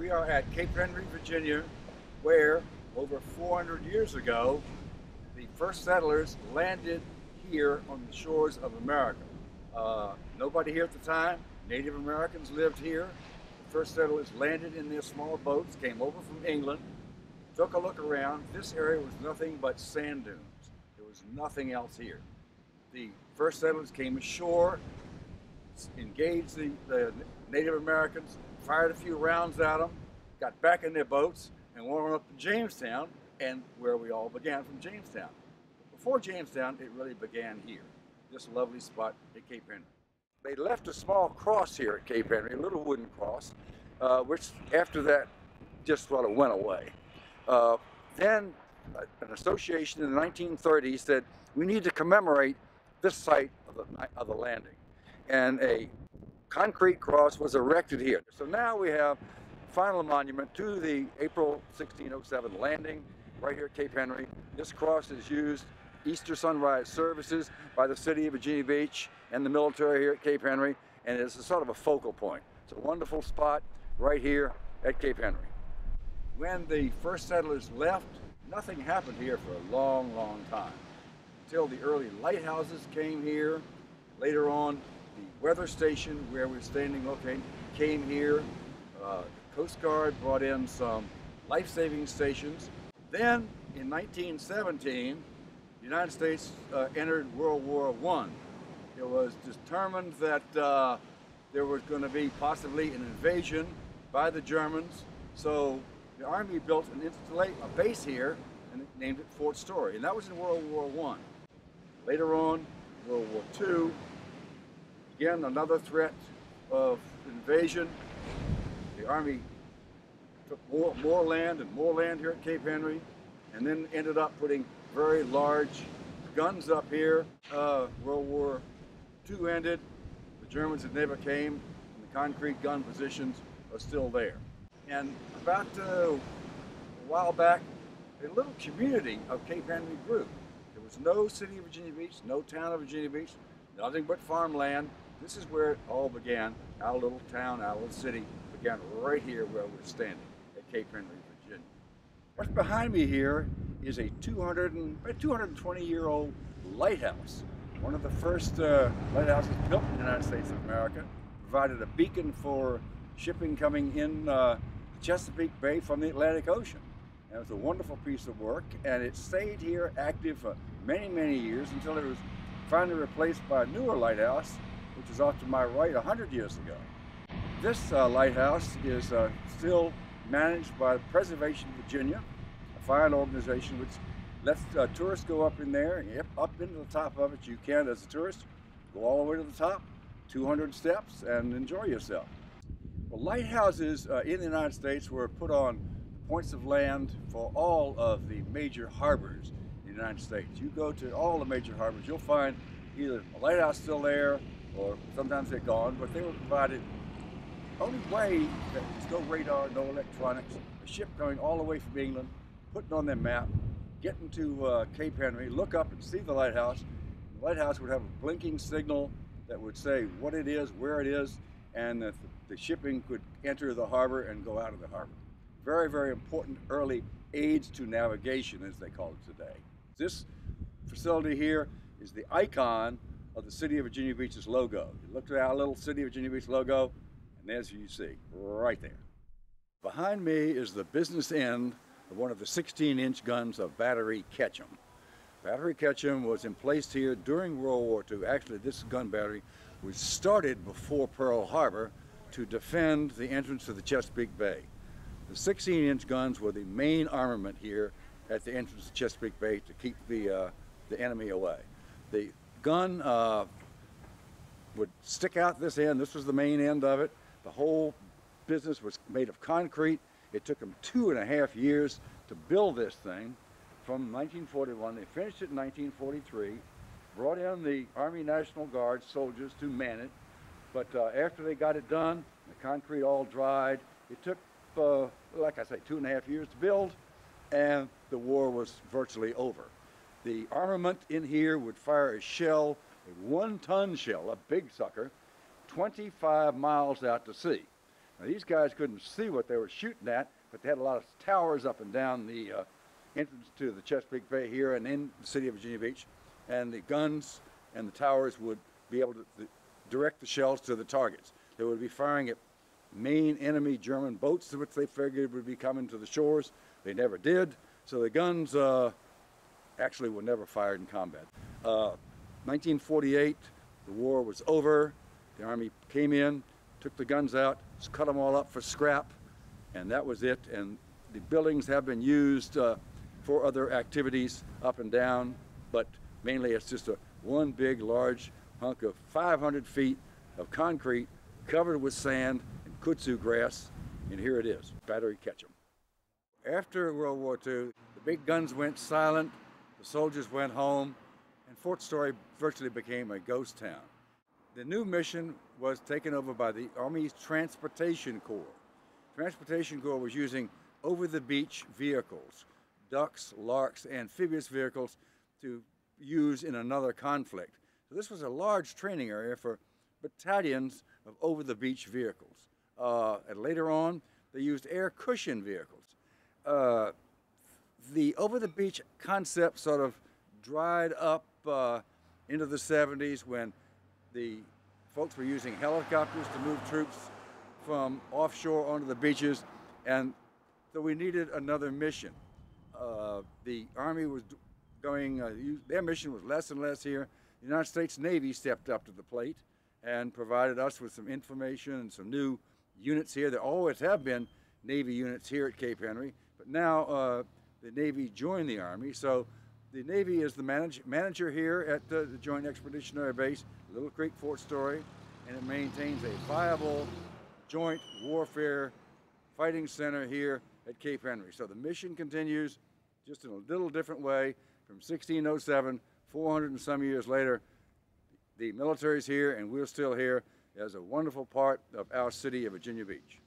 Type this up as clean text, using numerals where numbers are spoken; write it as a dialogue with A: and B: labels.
A: We are at Cape Henry, Virginia, where over 400 years ago, the first settlers landed here on the shores of America. Nobody here at the time, Native Americans lived here. The first settlers landed in their small boats, came over from England, took a look around. This area was nothing but sand dunes. There was nothing else here. The first settlers came ashore, engaged the Native Americans, fired a few rounds at them, got back in their boats, and went on up to Jamestown, and where we all began from Jamestown. Before Jamestown, it really began here, this lovely spot at Cape Henry. They left a small cross here at Cape Henry, a little wooden cross, which after that just sort of went away. Then an association in the 1930s said, we need to commemorate this site of the landing. And a concrete cross was erected here. So now we have a final monument to the April 1607 landing right here at Cape Henry. This cross is used Easter sunrise services by the city of Virginia Beach and the military here at Cape Henry, and it's a sort of a focal point. It's a wonderful spot right here at Cape Henry. When the first settlers left, nothing happened here for a long, long time. Until the early lighthouses came here. Later on, the weather station where we're standing came here. The Coast Guard brought in some life-saving stations. Then, in 1917, the United States entered World War I. It was determined that there was going to be possibly an invasion by the Germans, so the Army built a base here and named it Fort Story, and that was in World War I. Later on, World War II, again another threat of invasion. The Army took more land here at Cape Henry, and then ended up putting very large guns up here. World War II ended, the Germans had never came, and the concrete gun positions are still there. And about a while back, a little community of Cape Henry grew. There was no city of Virginia Beach, no town of Virginia Beach, nothing but farmland. This is where it all began. Our little town, our little city began right here where we're standing at Cape Henry, Virginia. What's behind me here is a 220-year-old lighthouse. One of the first lighthouses built in the United States of America. Provided a beacon for shipping coming in the Chesapeake Bay from the Atlantic Ocean. And it was a wonderful piece of work, and it stayed here active for many, many years until it was finally replaced by a newer lighthouse, which is off to my right 100 years ago. This lighthouse is still managed by Preservation Virginia, a fine organization which lets tourists go up in there, up into the top of it. You can, as a tourist, go all the way to the top, 200 steps, and enjoy yourself. Well, lighthouses in the United States were put on points of land for all of the major harbors in the United States. You go to all the major harbors, you'll find either a lighthouse still there, or sometimes they're gone, but they were provided. Only way that there's no radar, no electronics, a ship coming all the way from England, putting on their map, getting to Cape Henry, look up and see the lighthouse. The lighthouse would have a blinking signal that would say what it is, where it is, and that the shipping could enter the harbor and go out of the harbor. Very, very important early aids to navigation, as they call it today. This facility here is the icon of the City of Virginia Beach's logo. You look at our little City of Virginia Beach logo, and there's you see, right there. Behind me is the business end of one of the 16-inch guns of Battery Ketchum. Battery Ketchum was emplaced here during World War II. Actually, this gun battery was started before Pearl Harbor to defend the entrance to the Chesapeake Bay. The 16-inch guns were the main armament here at the entrance to Chesapeake Bay to keep the enemy away. The gun would stick out this end. This was the main end of it. The whole business was made of concrete. It took them 2.5 years to build this thing from 1941. They finished it in 1943, brought in the Army National Guard soldiers to man it. But after they got it done, the concrete all dried. It took, like I say, 2.5 years to build, and the war was virtually over. The armament in here would fire a shell, a 1-ton shell, a big sucker, 25 miles out to sea. Now, these guys couldn't see what they were shooting at, but they had a lot of towers up and down the entrance to the Chesapeake Bay here and in the city of Virginia Beach, and the guns and the towers would be able to direct the shells to the targets. They would be firing at main enemy German boats, which they figured would be coming to the shores. They never did, so the guns actually were never fired in combat. 1948, the war was over. The Army came in, took the guns out, cut them all up for scrap, and that was it. And the buildings have been used for other activities up and down, but mainly it's just one big, large hunk of 500 feet of concrete covered with sand and kudzu grass, and here it is, Battery Ketchum. After World War II, the big guns went silent, the soldiers went home, and Fort Story virtually became a ghost town. The new mission was taken over by the Army's Transportation Corps. Transportation Corps was using over-the-beach vehicles, ducks, larks, amphibious vehicles to use in another conflict. So this was a large training area for battalions of over-the-beach vehicles. And later on, they used air cushion vehicles. The over-the-beach concept sort of dried up into the 70s when the folks were using helicopters to move troops from offshore onto the beaches, and so we needed another mission. The Army was going, their mission was less and less here. The United States Navy stepped up to the plate and provided us with some information and some new units here. There always have been Navy units here at Cape Henry, but now the Navy joined the Army. So the Navy is the manager here at the Joint Expeditionary Base, Little Creek, Fort Story, and it maintains a viable joint warfare fighting center here at Cape Henry. So the mission continues just in a little different way from 1607, 400 and some years later. The military's here and we're still here as a wonderful part of our city of Virginia Beach.